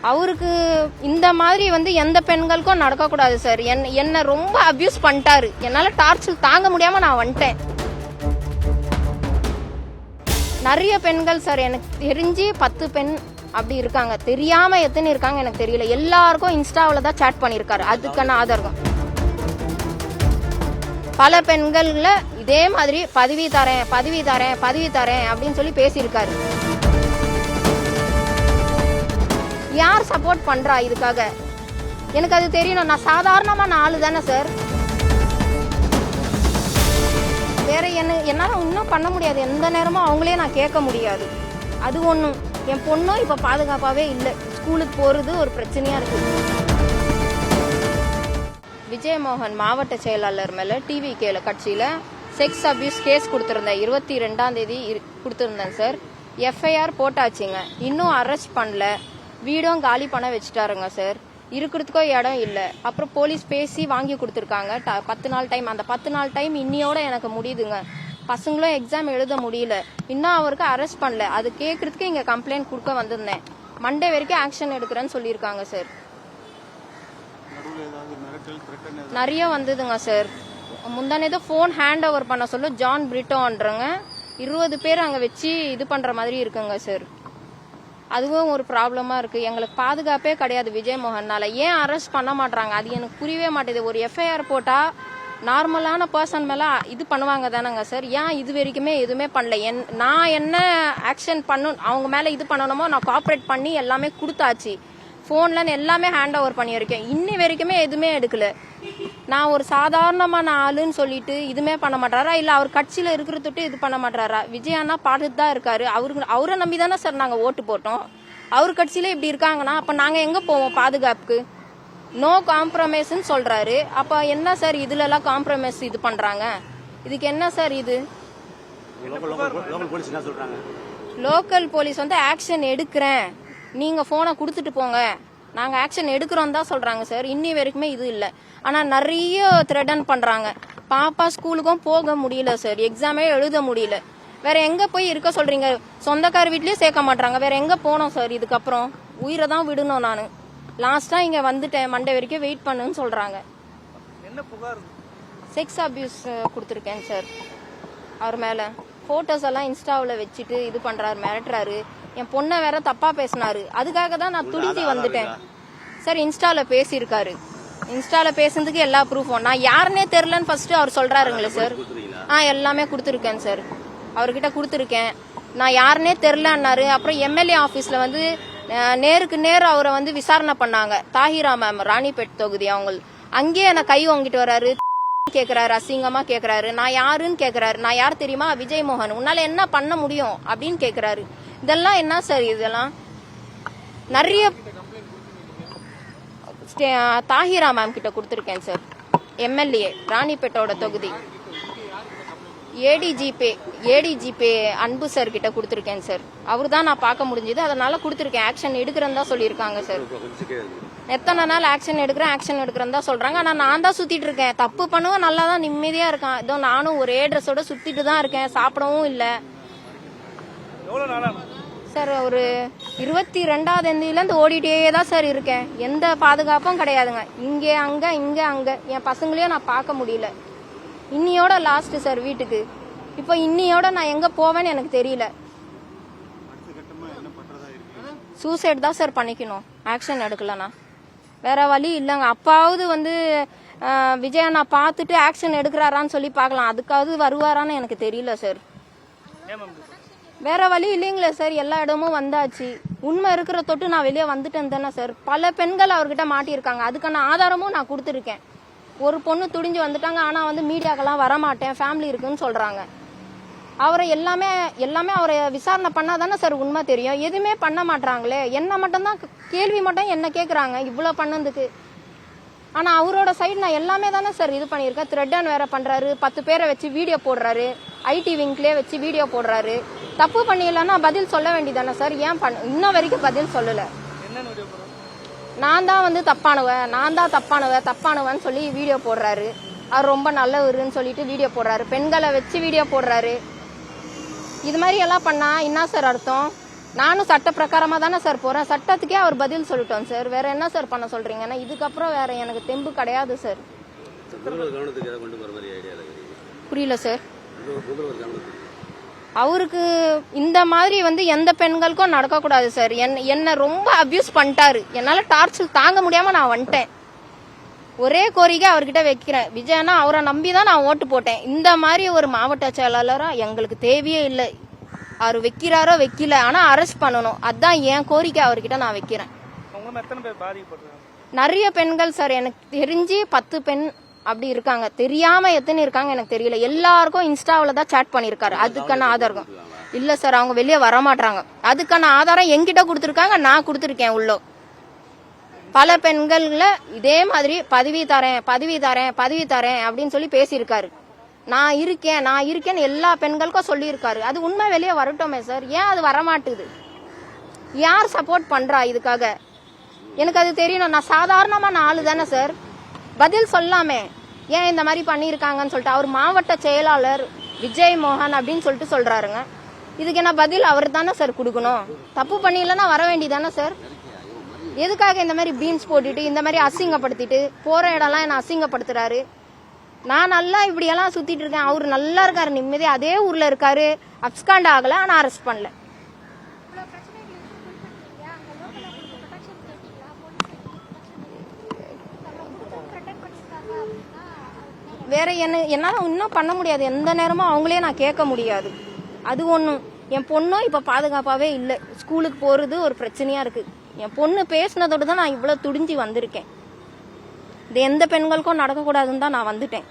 அவருக்கு இந்த மாதிரி வந்து எந்த பெண்களுக்கும் நடக்கக்கூடாது சார். என்ன ரொம்ப அபியூஸ் பண்ணிட்டாரு. என்னால் டார்ச்சர் தாங்க முடியாமல் நான் வந்துட்டேன். நிறைய பெண்கள் சார், எனக்கு தெரிஞ்சு 10 பெண் அப்படி இருக்காங்க. தெரியாமல் எத்தனை இருக்காங்க எனக்கு தெரியல. எல்லாருக்கும் இன்ஸ்டாவில் தான் சேட் பண்ணியிருக்காரு. அதுக்கான ஆதாரம் பல பெண்கள்ல இதே மாதிரி பதவி தரேன் அப்படின்னு சொல்லி பேசியிருக்காரு. யார் சப்போர்ட் பண்றா இதுக்காக? எனக்கு அது தெரியணும். நான் சாதாரணமான ஆளு தானே சார். வேற என்னால இன்னும் பண்ண முடியாது. எந்த நேரமும் அவங்களே நான் கேட்க முடியாது. அது ஒன்றும். என் பொண்ணும் இப்போ பாதுகாப்பாகவே இல்லை. ஸ்கூலுக்கு போகிறது ஒரு பிரச்சனையாக இருக்குது. விஜயமோகன் மாவட்ட செயலாளர் மேலே டிவிகேல கட்சியில் செக்ஸ் அபியூஸ் கேஸ் கொடுத்துருந்தேன். 22ஆம் தேதி கொடுத்துருந்தேன் சார். எஃப்ஐஆர் போட்டாச்சுங்க. இன்னும் அரெஸ்ட் பண்ணல. வீடும் காலி பண்ண வச்சுட்டாருங்க சார். இருக்கிறதுக்கோ இடம் இல்லை. அப்புறம் போலீஸ் பேசி வாங்கி கொடுத்துருக்காங்க 10 நாள் டைம். அந்த 10 நாள் டைம் இன்னியோட எனக்கு முடியுதுங்க. பசங்களும் எக்ஸாம் எழுத முடியல. இன்னும் அவருக்கு அரெஸ்ட் பண்ணல. அது கேட்கறதுக்கு இங்கே கம்ப்ளைண்ட் கொடுக்க வந்திருந்தேன். மண்டே வரைக்கும் ஆக்ஷன் எடுக்கிறேன்னு சொல்லியிருக்காங்க சார். நிறைய வந்ததுங்க சார். முந்தானேதோ ஃபோன் ஹேண்ட் ஓவர் பண்ண சொல்ல ஜான் பிரிட்டோன்றங்க 20 பேர் அங்கே வச்சு இது பண்ணுற மாதிரி இருக்குங்க சார். அதுவும் ஒரு ப்ராப்ளமாக இருக்குது. எங்களுக்கு பாதுகாப்பே கிடையாது விஜயமோகன்னால. ஏன் அரெஸ்ட் பண்ண மாட்டாங்க அது எனக்கு புரியவே மாட்டேது. ஒரு எஃப்ஐஆர் போட்டால் நார்மலான பர்சன் மேலே இது பண்ணுவாங்க தானேங்க சார். ஏன் இது வரைக்குமே எதுவுமே பண்ணல? நான் என்ன ஆக்ஷன் அவங்க மேலே இது பண்ணணுமோ நான் கோஆப்ரேட் பண்ணி எல்லாமே கொடுத்தாச்சு. ஃபோனில் எல்லாமே ஹேண்ட் ஓவர் பண்ணியிருக்கேன். இன்னி வரைக்குமே எதுவுமே எடுக்கல. நான் ஒரு சாதாரணமான ஆளுன்னு சொல்லிட்டு இதுவுமே பண்ண மாட்டாரா? இல்லை அவர் கட்சியில் இருக்கிறதுட்டு இது பண்ண மாட்டாரா? விஜயானா பாட்டுட்டு தான் இருக்காரு. அவரை நம்பி தானே சார் நாங்கள் ஓட்டு போட்டோம். அவர் கட்சியில் இப்படி இருக்காங்கன்னா அப்போ நாங்கள் எங்கே போவோம் பாதுகாப்புக்கு? நோ காம்ப்ரமைஸ்ன்னு சொல்கிறாரு. அப்போ என்ன சார் இதுலலாம் காம்ப்ரமைஸ் இது பண்ணுறாங்க? இதுக்கு என்ன சார் இது? லோக்கல் போலீஸ் வந்து ஆக்ஷன் எடுக்கிறேன், நீங்கள் ஃபோனை கொடுத்துட்டு போங்க, நாங்கள் ஆக்ஷன் எடுக்கிறோம் தான் சொல்கிறாங்க சார். இன்னி வரைக்குமே இது இல்லை. ஆனால் நிறைய த்ரெட்டன் பண்ணுறாங்க. பாப்பா ஸ்கூலுக்கும் போக முடியல சார். எக்ஸாமே எழுத முடியல. வேற எங்கே போய் இருக்க சொல்கிறீங்க? சொந்தக்கார வீட்லேயே சேர்க்க மாட்டாங்க. வேற எங்கே போனோம் சார்? இதுக்கப்புறம் உயிரை தான் விடணும். நான் லாஸ்ட்டாக இங்கே வந்துட்டேன். மண்டே வரைக்கும் வெயிட் பண்ணுன்னு சொல்கிறாங்க. செக்ஸ் அபியூஸ் கொடுத்துருக்கேன் சார். அவர் மேலே ஃபோட்டோஸ் எல்லாம் இன்ஸ்டாவில் வச்சுட்டு இது பண்ணுறாரு, மிரட்டுறாரு. என் பொண்ணை வேற தப்பாக பேசினாரு. அதுக்காக தான் நான் துடிச்சி வந்துட்டேன் சார். இன்ஸ்டாவில் பேசியிருக்காரு. இன்ஸ்டாவில் பேசுனதுக்கு எல்லா ப்ரூஃபும். நான் யாருன்னே தெரிலன்னு ஃபர்ஸ்ட் அவர் சொல்கிறாருங்களே சார். எல்லாமே கொடுத்துருக்கேன் சார். அவர்கிட்ட கொடுத்துருக்கேன். நான் யாருன்னே தெரிலன்னாரு. அப்புறம் எம்எல்ஏ ஆஃபீஸில் வந்து நேருக்கு நேர் அவரை வந்து விசாரணை பண்ணாங்க. தாஹிரா மேம், ராணிப்பேட் தொகுதி. அவங்க அங்கேயே என்னை கை வாங்கிட்டு வர்றாரு, கேட்குறாரு, அசிங்கமாக கேட்குறாரு. நான் யாருன்னு கேட்குறாரு. நான் யார் தெரியுமா? விஜயமோகன். உன்னால் என்ன பண்ண முடியும் அப்படின்னு கேட்குறாரு. இதெல்லாம் என்ன சார்? இதெல்லாம் நிறைய தாஹிரா மேம் கிட்ட கொடுத்துருக்கேன் சார். எம்எல்ஏ ராணிப்பேட்டோட தொகுதி. ஏடிஜிபே அன்பு சார் கிட்ட கொடுத்துருக்கேன் சார். அவரு தான் நான் பார்க்க முடிஞ்சது. அதனால கொடுத்துருக்கேன். ஆக்ஷன் எடுக்கிறேன்னு தான் சொல்லியிருக்காங்க சார். எத்தனை நாள் ஆக்ஷன் எடுக்கிறேன்னு தான் சொல்றாங்க. ஆனால் நான் தான் சுத்திட்டு இருக்கேன். தப்பு பண்ணுவேன், நல்லா தான் நிம்மதியா இருக்கான். இதோ நானும் ஒரே ட்ரெஸ்ஸோட சுத்திட்டு தான் இருக்கேன். சாப்பிடவும் இல்லை சார். ஒரு 22ஆம் தேதியிலேருந்து ஓடிட்டே தான் சார் இருக்கேன். எந்த பாதுகாப்பும் கிடையாதுங்க. இங்கே அங்கே என் பசங்களையும் நான் பார்க்க முடியல. இன்னியோட லாஸ்ட் சார் வீட்டுக்கு. இப்போ இன்னியோட நான் எங்கே போவேன்னு எனக்கு தெரியல. சூசைட் தான் சார் பண்ணிக்கணும் ஆக்ஷன் எடுக்கலண்ணா. வேற வழி இல்லைங்க. அப்பாவது வந்து விஜயா நான் பார்த்துட்டு ஆக்ஷன் எடுக்கிறாரான்னு சொல்லி பார்க்கலாம். அதுக்காவது வருவாரான்னு எனக்கு தெரியல சார். வேற வழி இல்லைங்களே சார். எல்லா இடமும் வந்தாச்சு. உண்மை இருக்கிற தொட்டு நான் வெளியே வந்துட்டேன் தானே சார். பல பெண்கள் அவர்கிட்ட மாட்டியிருக்காங்க. அதுக்கான ஆதாரமும் நான் கொடுத்துருக்கேன். ஒரு பொண்ணு துடிஞ்சு வந்துட்டாங்க. ஆனால் வந்து மீடியாக்கெல்லாம் வரமாட்டேன், ஃபேமிலி இருக்குன்னு சொல்கிறாங்க. அவரை எல்லாமே அவரை விசாரணை பண்ணால் தானே சார் உண்மை தெரியும். எதுவுமே பண்ண மாட்டாங்களே. என்ன மட்டும்தான் கேள்வி மட்டும் என்ன கேட்குறாங்க இவ்வளோ பண்ணதுக்கு. ஆனால் அவரோட சைடு நான் எல்லாமே தானே சார் இது பண்ணியிருக்கேன். த்ரெட்டன் வேற பண்ணுறாரு. 10 பேரை வச்சு வீடியோ போடுறாரு. ஐடி விங்க்லேயே வச்சு வீடியோ போடுறாரு. தப்பு பண்ணிடலன்னா பதில் சொல்ல வேண்டியதானே சார். ஏன் இன்ன வரைக்கும் பதில் சொல்லலை. நான் தான் வந்து தப்பானவன்னு சொல்லி வீடியோ போடுறாரு. அவர் ரொம்ப நல்லவருன்னு சொல்லிட்டு வீடியோ போடுறாரு. பெண்களை வச்சு வீடியோ போடுறாரு. இது மாதிரி எல்லாம் பண்ணா என்ன சார் அர்த்தம்? நானும் சட்ட பிரகாரமா தானே சார் போறேன். சட்டத்துக்கே அவர் பதில் சொல்லிட்டோம் சார். வேற என்ன சார் பண்ண சொல்றீங்கன்னா இதுக்கப்புறம் வேற எனக்கு தெம்பு கிடையாது சார். புரியல சார். அவருக்கு இந்த மாதிரி எந்த பெண்களுக்கும் நடக்கக்கூடாது சார். என்ன ரொம்ப அபியூஸ் பண்ணிட்டாரு. என்னால டார்ச்சர் தாங்க முடியாம நான் வந்துட்டேன். ஒரே கோரிக்கை அவர்கிட்ட வைக்கிறேன். விஜயனா அவரை நம்பிதான் நான் ஓட்டு போட்டேன். இந்த மாதிரி ஒரு மாவட்ட செயலாளரா எங்களுக்கு தேவையே இல்லை. அவர் வைக்கிறாரோ வைக்கல, ஆனா அரெஸ்ட் பண்ணணும். அதான் என் கோரிக்கை அவர்கிட்ட நான் வைக்கிறேன். நிறைய பெண்கள் சார், எனக்கு தெரிஞ்சு 10 பெண் அப்படி இருக்காங்க. தெரியாம எத்தனை இருக்காங்க எனக்கு தெரியல. எல்லாருக்கும் இன்ஸ்டாவில தான் சாட் பண்ணிருக்காரு. அதுக்கான ஆதாரம் இல்ல சார். அவங்க வெளியே வரமாட்டாங்க. அதுக்கான ஆதாரம் என்கிட்ட கொடுத்துருக்காங்க. நான் கொடுத்துருக்கேன். உள்ள பல பெண்கள்ல இதே மாதிரி பதவி தரேன் அப்படின்னு சொல்லி பேசியிருக்காரு. நான் இருக்கேன்னு எல்லா பெண்களுக்கும் சொல்லியிருக்காரு. அது உண்மை வெளியே வரட்டுமே சார். ஏன் அது வரமாட்டுது? யார் சப்போர்ட் பண்றா இதுக்காக? எனக்கு அது தெரியணும். நான் சாதாரணமான ஆளு தானே சார். பதில் சொல்லாமே ஏன் இந்த மாதிரி பண்ணியிருக்காங்கன்னு சொல்லிட்டு அவர் மாவட்ட செயலாளர் விஜய் மோகன் அப்படின்னு சொல்லிட்டு சொல்றாருங்க. இதுக்கு என்ன பதில் அவர் தானே சார் கொடுக்கணும். தப்பு பண்ணிடலன்னா வர வேண்டியதானே சார். எதுக்காக இந்த மாதிரி பீன்ஸ் போட்டுட்டு இந்த மாதிரி அசிங்கப்படுத்திட்டு போற இடம்லாம் என்ன அசிங்கப்படுத்துறாரு? நான் நல்லா இப்படியெல்லாம் சுத்திட்டு இருக்கேன். அவரு நல்லா இருக்காரு, நிம்மதி அதே ஊர்ல இருக்காரு. அப்ஸ்காண்ட் ஆகல, ஆனா அரெஸ்ட் பண்ணல. வேற என்னால இன்னும் பண்ண முடியாது. எந்த நேரமும் அவங்களே நான் கேட்க முடியாது. அது ஒண்ணும். என் பொண்ணும் இப்ப பாதுகாப்பாவே இல்லை. ஸ்கூலுக்கு போறது ஒரு பிரச்சனையா இருக்கு. என் பொண்ணு பேசினதோடு தான் நான் இவ்வளவு துடிஞ்சு வந்திருக்கேன். இது எந்த பெண்களுக்கும் நடக்கக்கூடாதுன்னு தான் நான் வந்துட்டேன்.